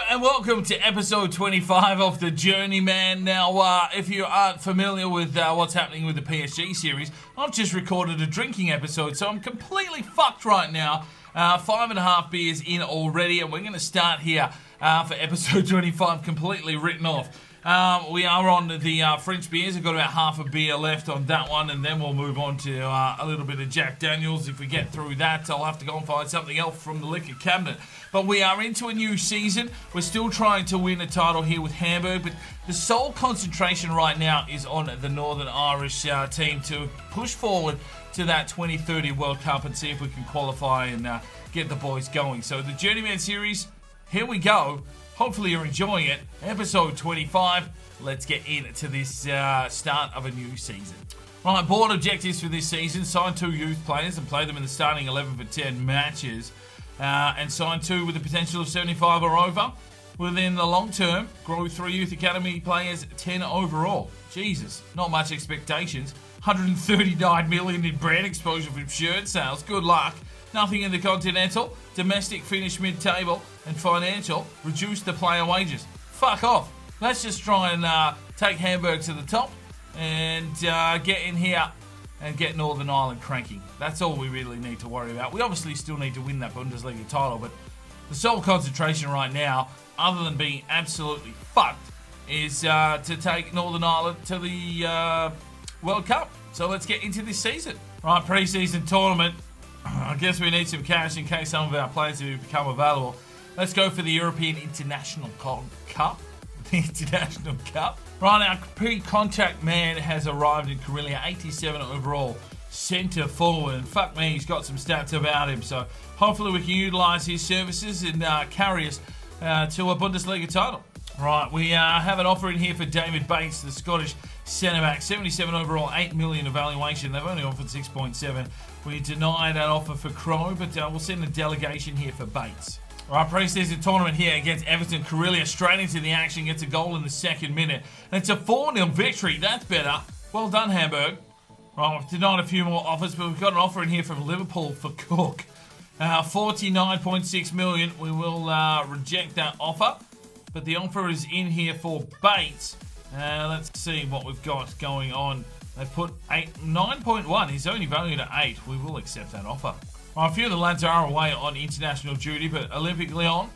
And welcome to episode 25 of The Journeyman. Now, if you aren't familiar with what's happening with the PSG series, I've just recorded a drinking episode, so I'm completely fucked right now. 5.5 beers in already, and we're going to start here for episode 25 completely written off. We are on the French beers. I've got about half a beer left on that one, and then we'll move on to a little bit of Jack Daniels. If we get through that, I'll have to go and find something else from the liquor cabinet. But we are into a new season. We're still trying to win a title here with Hamburg, but the sole concentration right now is on the Northern Irish team to push forward to that 2030 World Cup and see if we can qualify and get the boys going. So the Journeyman series, here we go. Hopefully you're enjoying it. Episode 25. Let's get into this start of a new season. Right, board objectives for this season. Sign 2 youth players and play them in the starting 11 for 10 matches. And sign 2 with the potential of 75 or over. Within the long term, grow 3 youth academy players 10 overall. Jesus, not much expectations. 139 million in brand exposure from shirt sales. Good luck. Nothing in the continental. Domestic finish mid-table. And financial, reduce the player wages. Fuck off. Let's just try and take Hamburg to the top and get in here and get Northern Ireland cranking. That's all we really need to worry about. We obviously still need to win that Bundesliga title, but the sole concentration right now, other than being absolutely fucked, is to take Northern Ireland to the World Cup. So let's get into this season. Right, pre-season tournament. I guess we need some cash in case some of our players do become available. Let's go for the European International Cup. The International Cup. Right, our pre-contact man has arrived in Karelia, 87 overall, centre forward. And fuck me, he's got some stats about him. So hopefully we can utilise his services and carry us to a Bundesliga title. Right, we have an offer in here for David Bates, the Scottish centre-back. 77 overall, 8 million evaluation. They've only offered 6.7. We deny that offer for Crow, but we'll send a delegation here for Bates. Right, pre-season tournament here against Everton. Karelia straight into the action, gets a goal in the second minute. And it's a 4-0 victory. That's better. Well done, Hamburg. Right, we've denied a few more offers, but we've got an offer in here from Liverpool for Cook. 49.6 million. We will reject that offer. But the offer is in here for Bates. Let's see what we've got going on. They've put 9.1. He's only valued at 8. We will accept that offer. Right, a few of the lads are away on international duty, but Olympic Lyon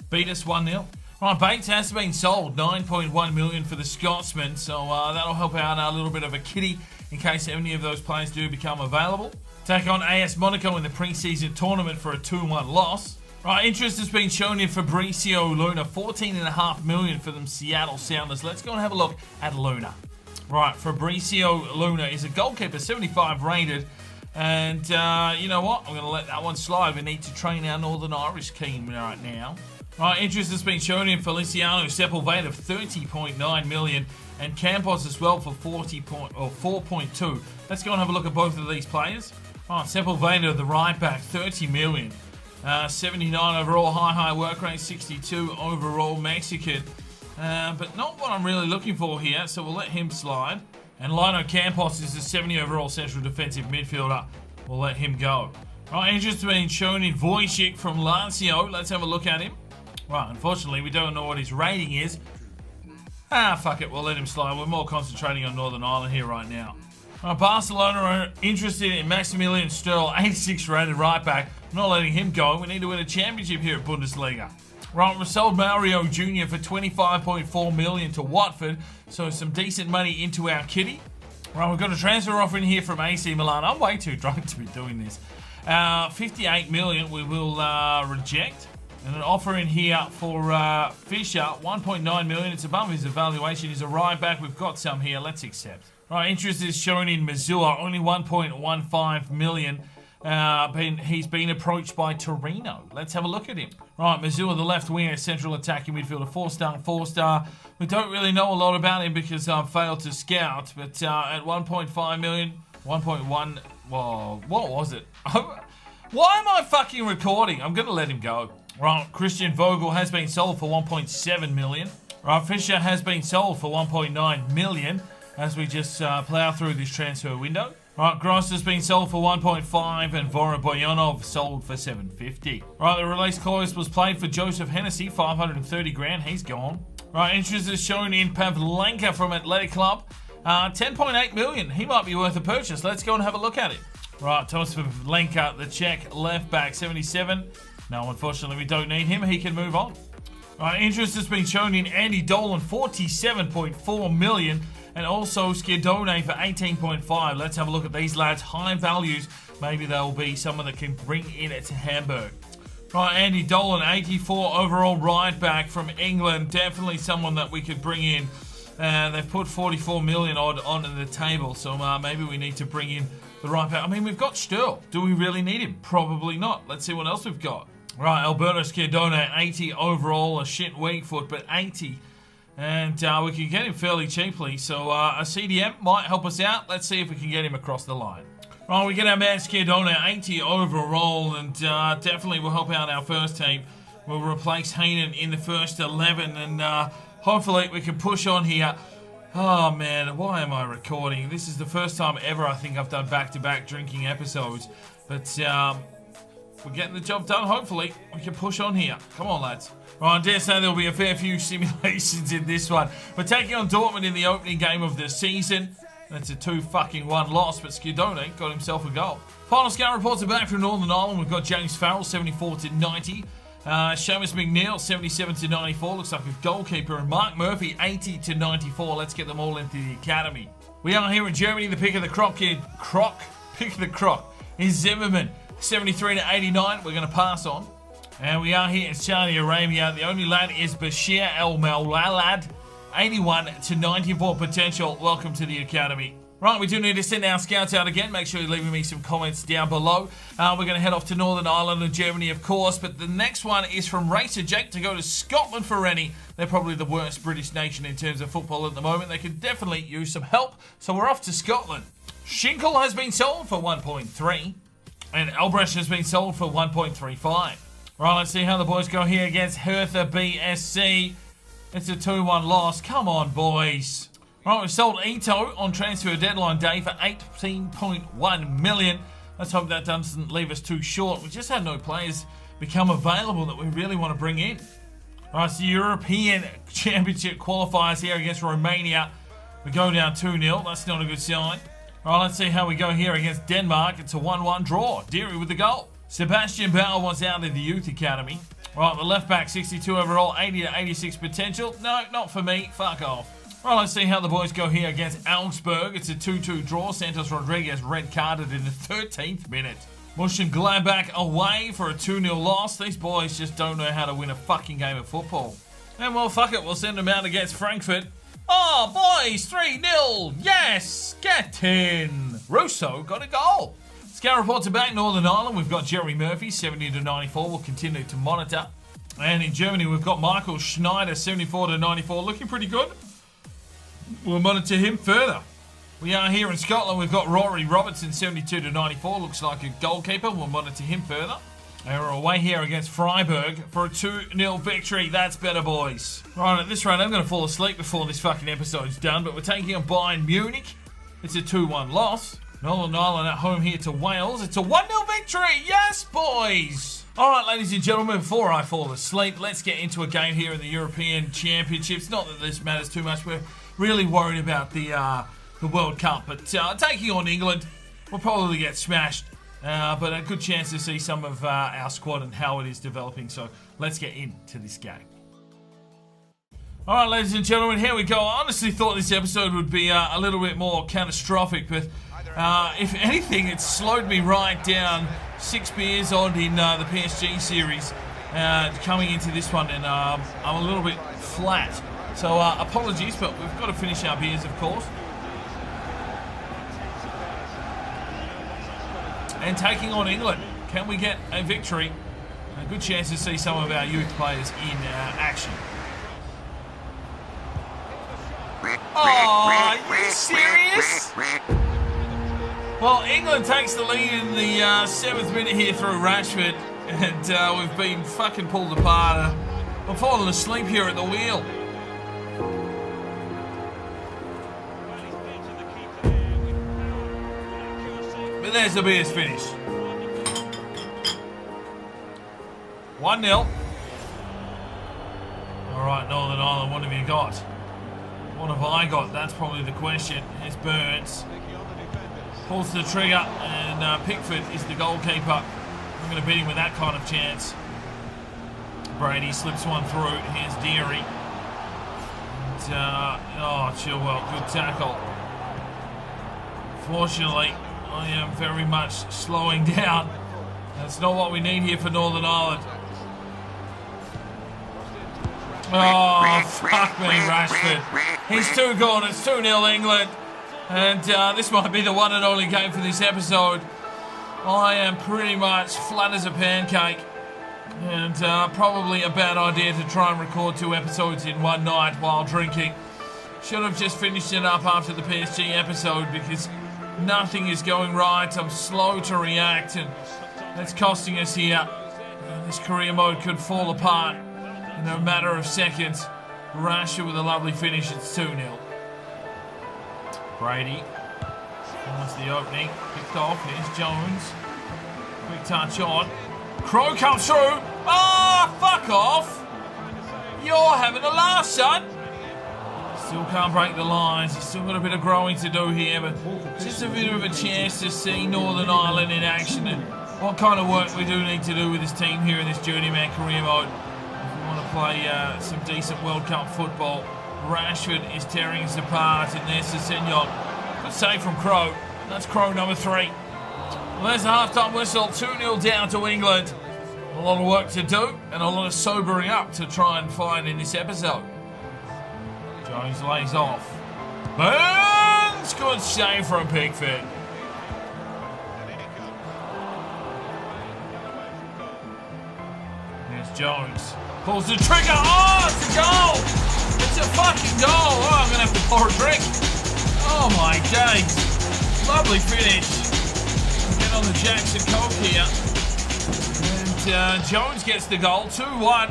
beat us 1-0. Right, Bates has been sold, 9.1 million for the Scotsman, so that'll help out a little bit of a kitty in case any of those players do become available. Take on AS Monaco in the pre-season tournament for a 2-1 loss. Right, interest has been shown in Fabricio Luna, 14.5 million for them Seattle Sounders. Let's go and have a look at Luna. Right, Fabricio Luna is a goalkeeper, 75 rated. And you know what? I'm going to let that one slide. We need to train our Northern Irish team right now. Right, interest has been shown in Feliciano Sepulveda of 30.9 million and Campos as well for 4.2. Let's go and have a look at both of these players. Right, Sepulveda, the right back, 30 million. 79 overall, high work rate, 62 overall Mexican. But not what I'm really looking for here, so we'll let him slide. And Lino Campos is a 70 overall central defensive midfielder. We'll let him go. Right, interest has been shown in Wojcik from Lazio. Let's have a look at him. Right, unfortunately, we don't know what his rating is. Fuck it, we'll let him slide. We're more concentrating on Northern Ireland here right now. Right, Barcelona are interested in Maximilian Sterl, 86 rated right back. I'm not letting him go. We need to win a championship here at Bundesliga. Right, we sold Mario Jr. for 25.4 million to Watford, so some decent money into our kitty. Right, we've got a transfer offer in here from AC Milan. I'm way too drunk to be doing this. 58 million we will reject. And an offer in here for Fisher, 1.9 million. It's above his evaluation. He's a right back. We've got some here. Let's accept. Right, interest is shown in Mazur, only 1.15 million. He's been approached by Torino. Let's have a look at him. Right, Mazur, the left winger, central attacking midfielder, 4-star. We don't really know a lot about him because I've failed to scout, but at 1.5 million, 1.1, whoa, what was it? Why am I fucking recording? I'm going to let him go. Right, Christian Vogel has been sold for 1.7 million. Right, Fisher has been sold for 1.9 million as we just plough through this transfer window. Right, Gross has been sold for 1.5 and Voroboyanov sold for 750. Right, the release clause was played for Joseph Hennessy, 530 grand. He's gone. Right, interest is shown in Pavlenka from Athletic Club. 10.8 million. He might be worth a purchase. Let's go and have a look at it. Right, Thomas Pavlenka, the Czech left back, 77. No, unfortunately, we don't need him. He can move on. Right, interest has been shown in Andy Dolan, 47.4 million. And also Skidone for 18.5. Let's have a look at these lads. High values. Maybe they'll be someone that can bring in it to Hamburg. Right, Andy Dolan, 84 overall right back from England. Definitely someone that we could bring in. They've put 44 million odd onto the table. So maybe we need to bring in the right back. I mean, we've got Sturl. Do we really need him? Probably not. Let's see what else we've got. Right, Alberto Skidone, 80 overall. A shit weak foot, but 80. And we can get him fairly cheaply, so a CDM might help us out. Let's see if we can get him across the line. Right, we get our man Skidone, 80 overall, and definitely will help out our first team. We'll replace Heenan in the first 11, and hopefully we can push on here. Oh man, why am I recording? This is the first time ever I think I've done back-to-back drinking episodes, but we're getting the job done. Hopefully we can push on here. Come on, lads. Right, I dare say there'll be a fair few simulations in this one. We're taking on Dortmund in the opening game of the season. That's a 2-1 loss, but Skidone got himself a goal. Final scout reports are back from Northern Ireland. We've got James Farrell, 74-90. Seamus McNeil, 77-94. Looks like a goalkeeper. And Mark Murphy, 80-94. Let's get them all into the academy. We are here in Germany. The pick of the pick of the croc is Zimmerman, 73-89. We're going to pass on. And we are here in Saudi Arabia. The only lad is Bashir El Mawlad, 81-94 potential. Welcome to the academy. Right, we do need to send our scouts out again. Make sure you're leaving me some comments down below. We're going to head off to Northern Ireland and Germany, of course. But the next one is from Racer Jake to go to Scotland for Rennie. They're probably the worst British nation in terms of football at the moment. They could definitely use some help. So we're off to Scotland. Schinkel has been sold for 1.3. And Albrecht has been sold for 1.35. Right, let's see how the boys go here against Hertha BSC. It's a 2-1 loss. Come on, boys. Right, we've sold Ito on transfer deadline day for 18.1 million. Let's hope that doesn't leave us too short. We just had no players become available that we really want to bring in. Right, so European Championship qualifiers here against Romania. We go down 2-0. That's not a good sign. Right, let's see how we go here against Denmark. It's a 1-1 draw. Deary with the goal. Sebastian Bauer wants out of the youth academy. Right, the left back, 62 overall, 80-86 potential. No, not for me. Fuck off. Right, let's see how the boys go here against Augsburg. It's a 2-2 draw. Santos Rodriguez red carded in the 13th minute. Mönchengladbach away for a 2-0 loss. These boys just don't know how to win a fucking game of football. And well, fuck it. We'll send them out against Frankfurt. Oh, boys, 3-0. Yes, get in. Russo got a goal. Scout reports are back. Northern Ireland, we've got Jerry Murphy, 70-94. We'll continue to monitor. And in Germany, we've got Michael Schneider, 74-94. Looking pretty good. We'll monitor him further. We are here in Scotland. We've got Rory Robertson, 72-94. Looks like a goalkeeper. We'll monitor him further. And we're away here against Freiburg for a 2-0 victory. That's better, boys. Right, at this rate, I'm going to fall asleep before this fucking episode's done. But we're taking on Bayern Munich. It's a 2-1 loss. Northern Ireland at home here to Wales. It's a 1-0 victory. Yes, boys. All right, ladies and gentlemen, before I fall asleep, let's get into a game here in the European Championships. Not that this matters too much. We're really worried about the World Cup. But taking on England, we'll probably get smashed. But a good chance to see some of our squad and how it is developing. So let's get into this game. All right, ladies and gentlemen, here we go. I honestly thought this episode would be a little bit more catastrophic, but if anything, it slowed me right down. 6 beers on in the PSG series coming into this one, and I'm a little bit flat. So apologies, but we've got to finish our beers, of course. And taking on England, can we get a victory? A good chance to see some of our youth players in action. Oh, are you serious? Well, England takes the lead in the 7th minute here through Rashford, and we've been fucking pulled apart. I'm falling asleep here at the wheel. But there's the Bears finish. 1-0. Alright, Northern Ireland, what have you got? What have I got? That's probably the question. Here's Burns. Pulls the trigger, and Pickford is the goalkeeper. I'm going to beat him with that kind of chance. Brady slips one through. Here's Deary. And, Chilwell, good tackle. Fortunately, I am very much slowing down. That's not what we need here for Northern Ireland. Oh, fuck me, Rashford. He's too gone. It's 2-0 England. And this might be the one and only game for this episode. I am pretty much flat as a pancake. And probably a bad idea to try and record 2 episodes in one night while drinking. Should have just finished it up after the PSG episode because nothing is going right. I'm slow to react and that's costing us here. This career mode could fall apart in a matter of seconds. Rashford with a lovely finish. It's 2-0. Brady finds the opening. Picked off. Here's Jones. Quick touch on. Crow comes through. Ah, fuck off. You're having a laugh, son. Still can't break the lines. He's still got a bit of growing to do here, but just a bit of a chance to see Northern Ireland in action and what kind of work we do need to do with this team here in this Journeyman career mode. If we want to play some decent World Cup football. Rashford is tearing us apart, and there's Sessegnon. Good save from Crow. That's Crow number 3. Well, there's the half-time whistle. 2-0 down to England. A lot of work to do and a lot of sobering up to try and find in this episode. Jones lays off. Burns! Good save from Pickford. There's Jones. Pulls the trigger. Oh, it's a goal! It's a fucking goal! Oh, I'm going to have to pour a drink. Oh my days. Lovely finish. Get on the Jackson Coke here. And Jones gets the goal. 2-1.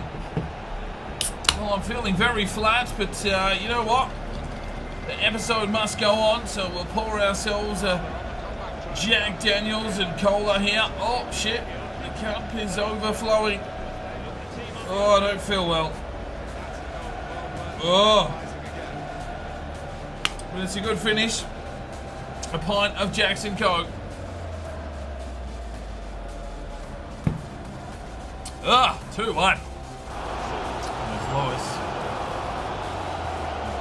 Well, I'm feeling very flat, but you know what? The episode must go on, so we'll pour ourselves a Jack Daniels and cola here. Oh, shit. The cup is overflowing. Oh, I don't feel well. Oh. But it's a good finish. A pint of Jackson Coke. 2-1. There's Lewis.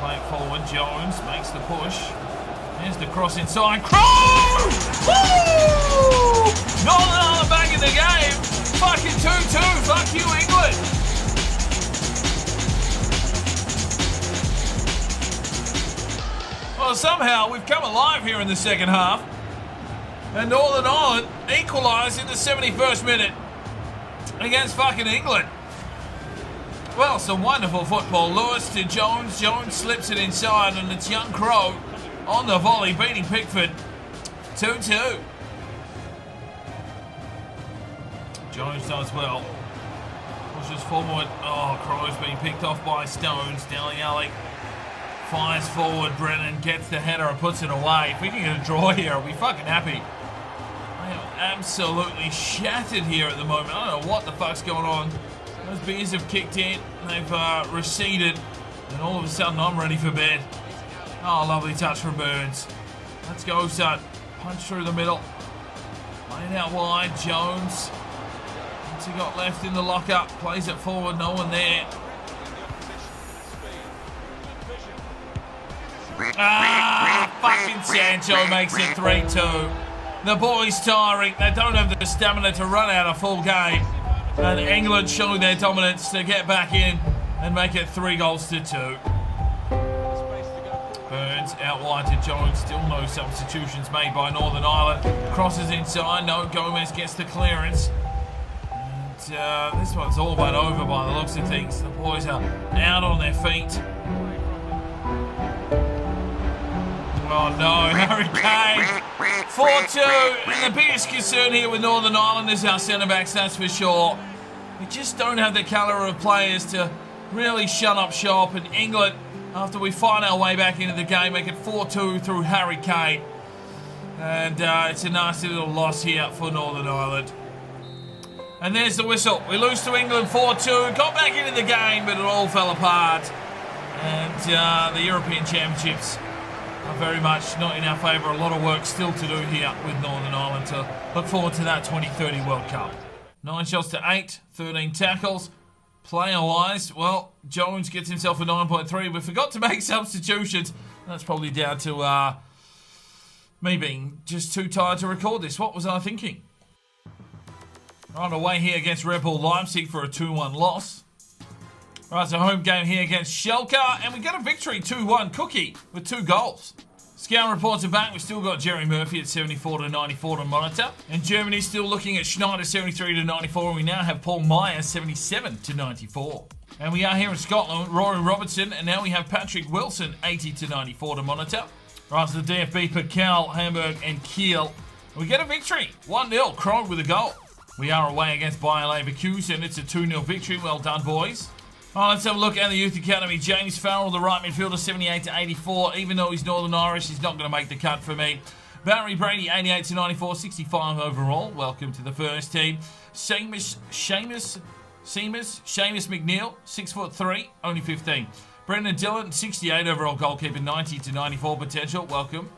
Playing forward, Jones makes the push. There's the cross inside. Crow! Woo! Northern Ireland back in the game. Fucking 2-2. Fuck you, England. Well, somehow we've come alive here in the second half. And Northern Ireland equalised in the 71st minute against fucking England. Well, some wonderful football. Lewis to Jones. Jones slips it inside, and it's young Crow on the volley, beating Pickford. 2-2. Jones does well. Pushes forward. Oh, Crow's being picked off by Stones. Dele Alli fires forward. Brennan gets the header and puts it away. If we can get a draw here, I'll be fucking happy. I am absolutely shattered here at the moment. I don't know what the fuck's going on. Those beers have kicked in. They've receded. And all of a sudden, I'm ready for bed. Oh, lovely touch from Burns. Let's go, son. Punch through the middle. Playing out wide. Jones. What's he got left in the lockup? Plays it forward. No one there. Ah, fucking Sancho makes it 3-2. The boys tiring. They don't have the stamina to run out a full game. And England showing their dominance to get back in and make it 3-2. Burns out wide to Jones. Still no substitutions made by Northern Ireland. Crosses inside. No, Gomez gets the clearance. And this one's all but over by the looks of things. The boys are out on their feet. Oh no, Harry Kane. 4-2. And the biggest concern here with Northern Ireland is our centre-backs, that's for sure. We just don't have the calibre of players to really shut up shop. And England, after we find our way back into the game, make it 4-2 through Harry Kane. And it's a nasty little loss here for Northern Ireland. And there's the whistle. We lose to England 4-2. Got back into the game, but it all fell apart. And the European Championships are very much not in our favour. A lot of work still to do here with Northern Ireland to look forward to that 2030 World Cup. 9 shots to 8, 13 tackles. Player-wise, well, Jones gets himself a 9.3. We forgot to make substitutions. That's probably down to me being just too tired to record this. What was I thinking? On away here against Red Bull Leipzig for a 2-1 loss. Right, it's a home game here against Schalke, and we got a victory 2-1. Cookie with 2 goals. Scout reports are back. We've still got Jerry Murphy at 74-94 to monitor. And Germany's still looking at Schneider 73-94, and we now have Paul Meyer 77-94. And we are here in Scotland, Rory Robertson, and now we have Patrick Wilson 80-94 to monitor. Right, so the DFB Pakal, Hamburg, and Kiel. We get a victory 1-0. Krog with a goal. We are away against Bayer Leverkusen. It's a 2-0 victory. Well done, boys. All right, let's have a look at the Youth Academy. James Farrell, the right midfielder, 78-84. Even though he's Northern Irish, he's not going to make the cut for me. Barry Brady, 88-94, 65 overall. Welcome to the first team. Seamus McNeil, 6'3", only 15. Brendan Dillon, 68 overall goalkeeper, 90-94 potential. Welcome.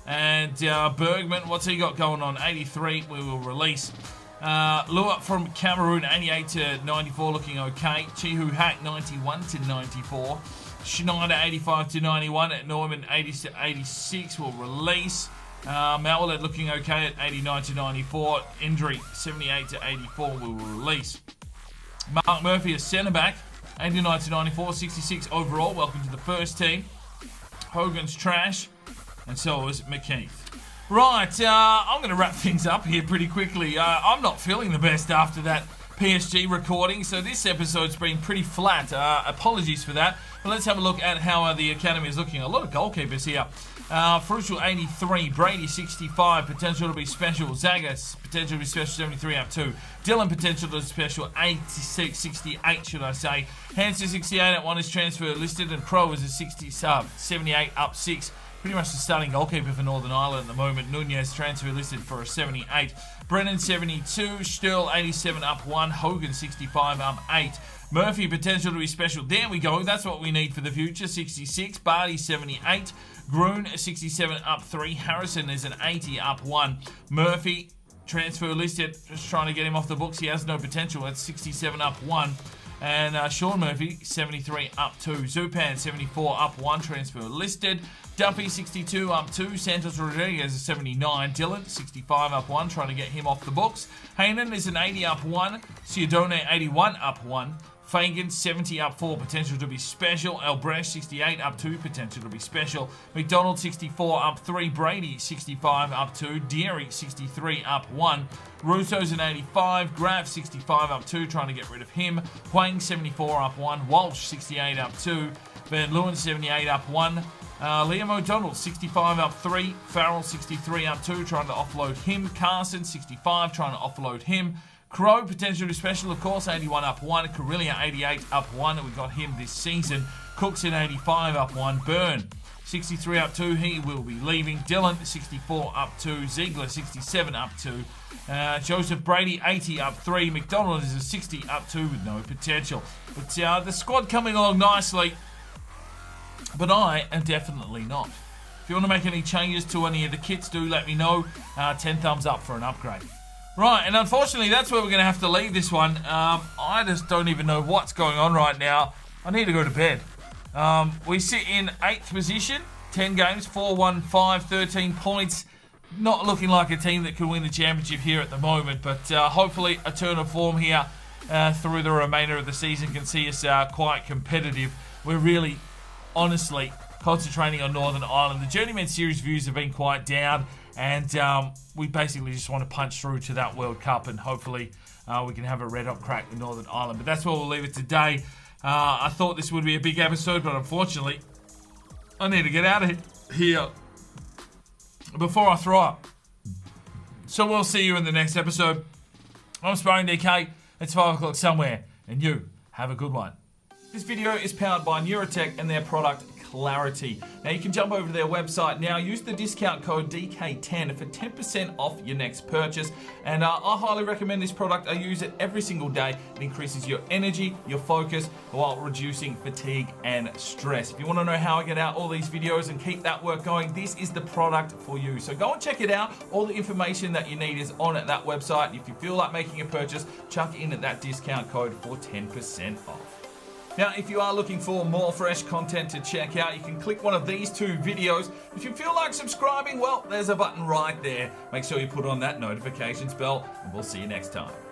And Bergman, what's he got going on? 83, we will release. Lua from Cameroon, 88-94, looking okay. Chihu Hack, 91-94. Schneider, 85-91. At Norman, 80-86, will release. Mallet looking okay at 89-94. Indri, 78-84, will release. Mark Murphy, a centre back, 89-94, 66 overall. Welcome to the first team. Hogan's trash, and so is McKeith. Right, I'm going to wrap things up here pretty quickly. I'm not feeling the best after that PSG recording, so this episode's been pretty flat. Apologies for that. But let's have a look at how the academy is looking. A lot of goalkeepers here. Fruchel, 83. Brady, 65. Potential to be special. Zagas, potential to be special, 73 up 2. Dylan, potential to be special, 86, 68 should I say. Hansen, 68 at 1 is transfer listed, and Crow is a 60 sub, 78 up 6. Pretty much the starting goalkeeper for Northern Ireland at the moment. Nunez transfer listed for a 78. Brennan 72. Sturl 87 up 1. Hogan 65 up 8. Murphy potential to be special. There we go. That's what we need for the future. 66. Barty 78. Groon 67 up 3. Harrison is an 80 up 1. Murphy transfer listed. Just trying to get him off the books. He has no potential. That's 67 up 1. And Sean Murphy, 73 up 2. Zupan, 74 up 1, transfer listed. Duffy, 62 up 2. Santos Rodriguez, 79. Dylan, 65 up 1, trying to get him off the books. Haynen is an 80 up 1. Ciodone, 81 up 1. Fagan, 70 up 4, potential to be special. Albrecht, 68 up 2, potential to be special. McDonald, 64 up 3. Brady, 65 up 2. Deary, 63 up 1. Russo's an 85. Graf, 65 up 2, trying to get rid of him. Huang, 74 up 1. Walsh, 68 up 2. Van Leeuwen, 78 up 1. Liam O'Donnell, 65 up 3. Farrell, 63 up 2, trying to offload him. Carson, 65, trying to offload him. Crow, potentially special, of course, 81 up 1. Carillia, 88 up 1. We got him this season. Cookson, 85 up 1. Byrne, 63 up 2. He will be leaving. Dylan, 64 up 2. Ziegler, 67 up 2. Joseph Brady, 80 up 3. McDonald is a 60 up 2 with no potential. But the squad coming along nicely. But I am definitely not. If you want to make any changes to any of the kits, do let me know. 10 thumbs up for an upgrade. Right, and unfortunately, that's where we're going to have to leave this one. I just don't even know what's going on right now. I need to go to bed. We sit in 8th position, 10 games, 4-1-5, 13 points. Not looking like a team that can win the championship here at the moment, but hopefully a turn of form here through the remainder of the season can see us quite competitive. We're really, honestly, concentrating on Northern Ireland. The Journeyman Series views have been quite down, and we basically just want to punch through to that World Cup, and hopefully we can have a red-hot crack with Northern Ireland. But that's where we'll leave it today. I thought this would be a big episode, but unfortunately, I need to get out of here before I throw up. So we'll see you in the next episode. I'm Sparring DK. It's 5 o'clock somewhere, and you have a good one. This video is powered by Neurotech and their product clarity. Now you can jump over to their website now, use the discount code DK10 for 10% off your next purchase. And I highly recommend this product. I use it every single day. It increases your energy, your focus, while reducing fatigue and stress. If you want to know how I get out all these videos and keep that work going, this is the product for you. So go and check it out. All the information that you need is on at that website. If you feel like making a purchase, chuck in at that discount code for 10% off. Now, if you are looking for more fresh content to check out, you can click one of these two videos. If you feel like subscribing, well, there's a button right there. Make sure you put on that notifications bell, and we'll see you next time.